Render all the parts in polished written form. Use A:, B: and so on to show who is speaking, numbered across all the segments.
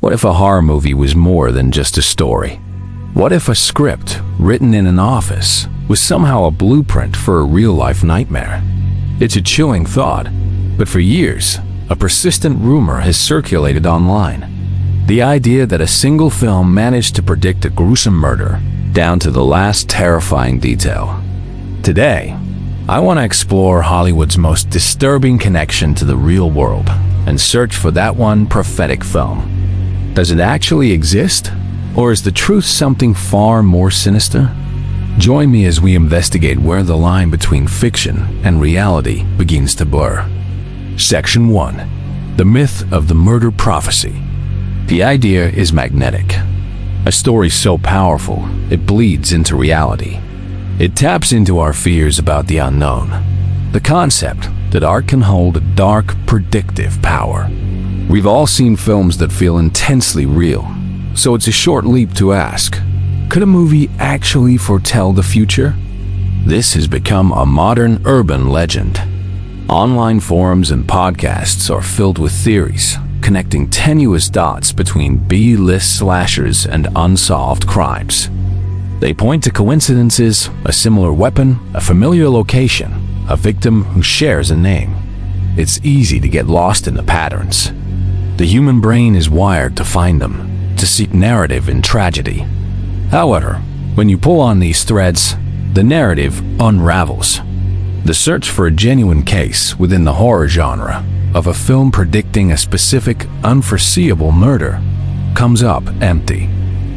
A: What if a horror movie was more than just a story? What if a script written in an office was somehow a blueprint for a real-life nightmare? It's a chilling thought, but for years, a persistent rumor has circulated online. The idea that a single film managed to predict a gruesome murder down to the last terrifying detail. Today, I want to explore Hollywood's most disturbing connection to the real world and search for that one prophetic film. Does it actually exist? Or is the truth something far more sinister? Join me as we investigate where the line between fiction and reality begins to blur. Section 1. The Myth of the Murder Prophecy. The idea is magnetic. A story so powerful, it bleeds into reality. It taps into our fears about the unknown. The concept that art can hold a dark, predictive power. We've all seen films that feel intensely real, so it's a short leap to ask, could a movie actually foretell the future? This has become a modern urban legend. Online forums and podcasts are filled with theories, connecting tenuous dots between B-list slashers and unsolved crimes. They point to coincidences, a similar weapon, a familiar location, a victim who shares a name. It's easy to get lost in the patterns. The human brain is wired to find them, to seek narrative in tragedy. However, when you pull on these threads, the narrative unravels. The search for a genuine case within the horror genre of a film predicting a specific, unforeseeable murder comes up empty.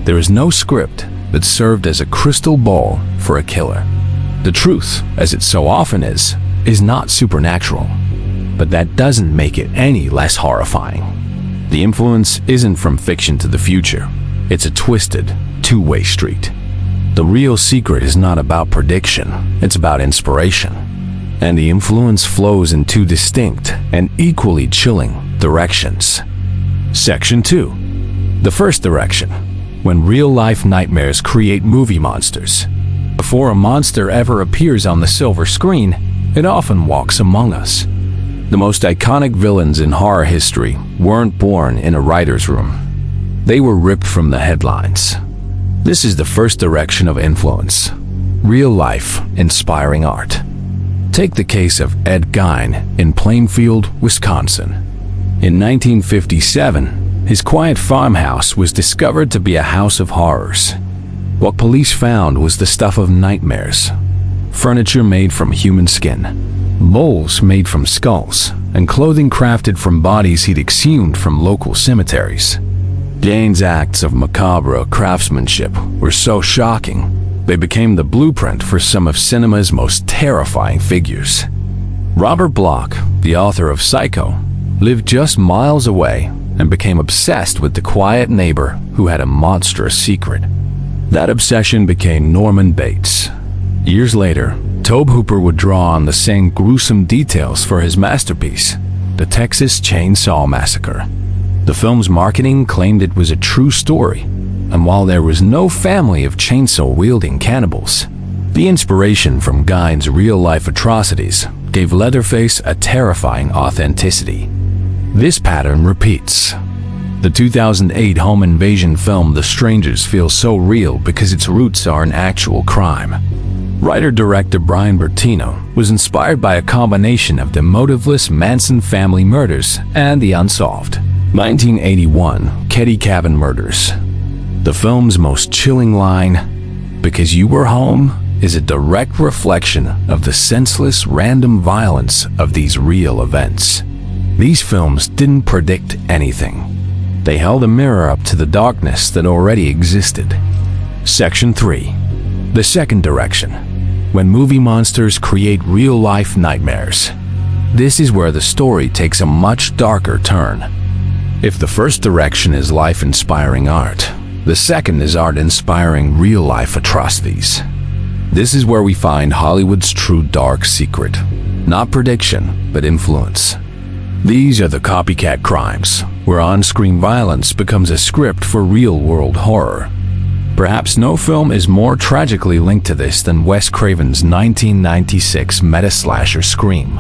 A: There is no script that served as a crystal ball for a killer. The truth, as it so often is not supernatural. But that doesn't make it any less horrifying. The influence isn't from fiction to the future. It's a twisted, two-way street. The real secret is not about prediction, it's about inspiration. And the influence flows in two distinct and equally chilling directions. Section 2. The first direction. When real-life nightmares create movie monsters. Before a monster ever appears on the silver screen, it often walks among us. The most iconic villains in horror history weren't born in a writer's room. They were ripped from the headlines. This is the first direction of influence. Real-life, inspiring art. Take the case of Ed Gein in Plainfield, Wisconsin. In 1957, his quiet farmhouse was discovered to be a house of horrors. What police found was the stuff of nightmares. Furniture made from human skin, bowls made from skulls, and clothing crafted from bodies he'd exhumed from local cemeteries. Gein's acts of macabre craftsmanship were so shocking, they became the blueprint for some of cinema's most terrifying figures. Robert Bloch, the author of Psycho, lived just miles away and became obsessed with the quiet neighbor who had a monstrous secret. That obsession became Norman Bates. Years later, Tobe Hooper would draw on the same gruesome details for his masterpiece, the Texas Chainsaw Massacre. The film's marketing claimed it was a true story, and while there was no family of chainsaw-wielding cannibals, the inspiration from Gein's real-life atrocities gave Leatherface a terrifying authenticity. This pattern repeats. The 2008 home invasion film The Strangers feels so real because its roots are in actual crime. Writer-director Brian Bertino was inspired by a combination of the motiveless Manson family murders and the unsolved 1981 Ketty Cabin murders. The film's most chilling line, "Because you were home," is a direct reflection of the senseless, random violence of these real events. These films didn't predict anything. They held a mirror up to the darkness that already existed. Section 3. The second direction. When movie monsters create real-life nightmares. This is where the story takes a much darker turn. If the first direction is life-inspiring art, the second is art inspiring real-life atrocities. This is where we find Hollywood's true dark secret. Not prediction, but influence. These are the copycat crimes, where on-screen violence becomes a script for real-world horror. Perhaps no film is more tragically linked to this than Wes Craven's 1996 meta-slasher Scream.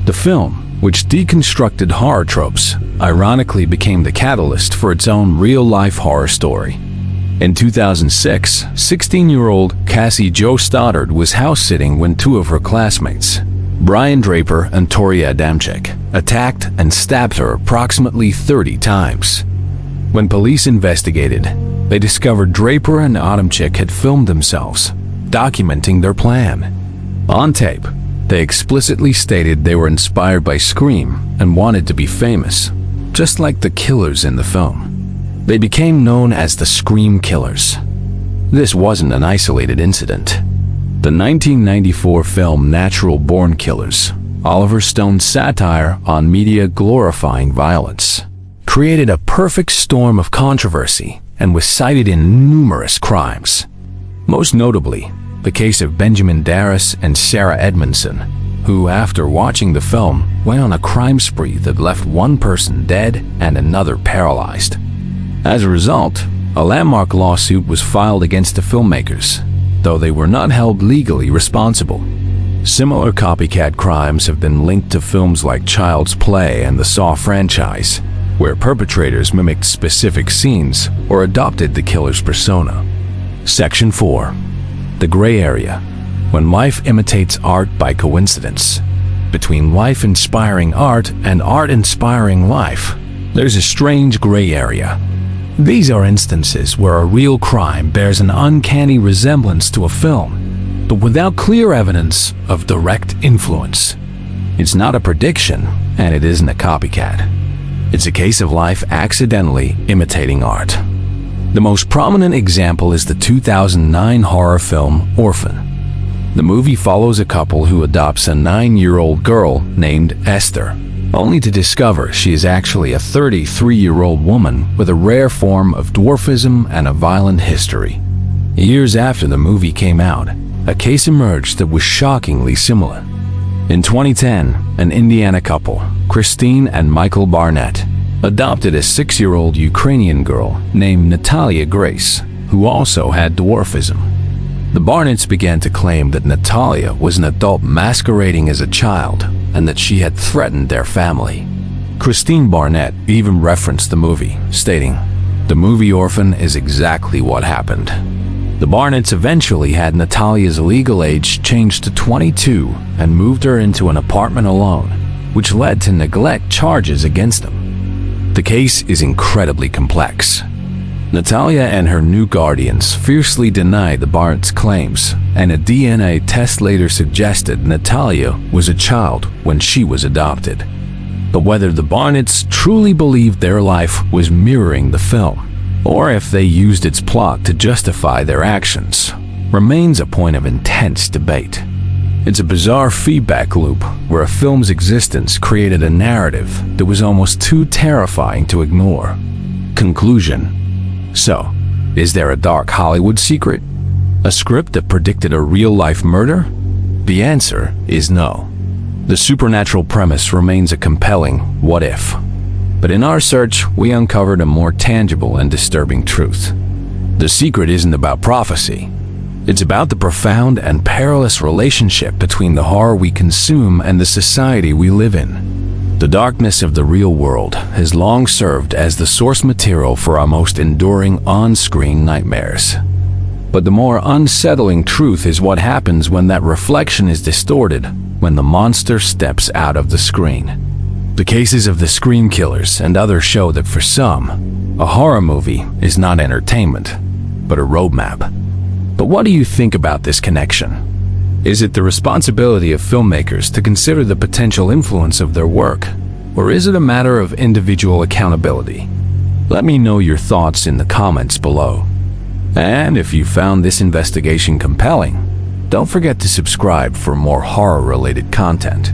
A: The film, which deconstructed horror tropes, ironically became the catalyst for its own real-life horror story. In 2006, 16-year-old Cassie Jo Stoddart was house-sitting when two of her classmates, Brian Draper and Tori Adamczyk, attacked and stabbed her approximately 30 times. When police investigated, they discovered Draper and Adamczyk had filmed themselves, documenting their plan. On tape, they explicitly stated they were inspired by Scream and wanted to be famous, just like the killers in the film. They became known as the Scream Killers. This wasn't an isolated incident. The 1994 film Natural Born Killers, Oliver Stone's satire on media glorifying violence, created a perfect storm of controversy and was cited in numerous crimes. Most notably, the case of Benjamin Darras and Sarah Edmondson, who, after watching the film, went on a crime spree that left one person dead and another paralyzed. As a result, a landmark lawsuit was filed against the filmmakers, though they were not held legally responsible. Similar copycat crimes have been linked to films like Child's Play and the Saw franchise, where perpetrators mimicked specific scenes or adopted the killer's persona. Section 4. The gray area. When life imitates art by coincidence. Between life-inspiring art and art-inspiring life, there's a strange gray area. These are instances where a real crime bears an uncanny resemblance to a film, but without clear evidence of direct influence. It's not a prediction, and it isn't a copycat. It's a case of life accidentally imitating art. The most prominent example is the 2009 horror film Orphan. The movie follows a couple who adopts a 9-year-old girl named Esther, only to discover she is actually a 33-year-old woman with a rare form of dwarfism and a violent history. Years after the movie came out, a case emerged that was shockingly similar. In 2010, an Indiana couple, Christine and Michael Barnett, adopted a 6-year-old Ukrainian girl named Natalia Grace, who also had dwarfism. The Barnetts began to claim that Natalia was an adult masquerading as a child and that she had threatened their family. Christine Barnett even referenced the movie, stating, "The movie Orphan is exactly what happened." The Barnetts eventually had Natalia's legal age changed to 22 and moved her into an apartment alone, which led to neglect charges against them. The case is incredibly complex. Natalia and her new guardians fiercely denied the Barnett's claims, and a DNA test later suggested Natalia was a child when she was adopted. But whether the Barnetts truly believed their life was mirroring the film, or if they used its plot to justify their actions, remains a point of intense debate. It's a bizarre feedback loop where a film's existence created a narrative that was almost too terrifying to ignore. Conclusion. So, is there a dark Hollywood secret? A script that predicted a real-life murder? The answer is no. The supernatural premise remains a compelling what if. But in our search, we uncovered a more tangible and disturbing truth. The secret isn't about prophecy. It's about the profound and perilous relationship between the horror we consume and the society we live in. The darkness of the real world has long served as the source material for our most enduring on-screen nightmares. But the more unsettling truth is what happens when that reflection is distorted, when the monster steps out of the screen. The cases of the Scream Killers and others show that for some, a horror movie is not entertainment, but a roadmap. But what do you think about this connection? Is it the responsibility of filmmakers to consider the potential influence of their work, or is it a matter of individual accountability? Let me know your thoughts in the comments below. And if you found this investigation compelling, don't forget to subscribe for more horror-related content.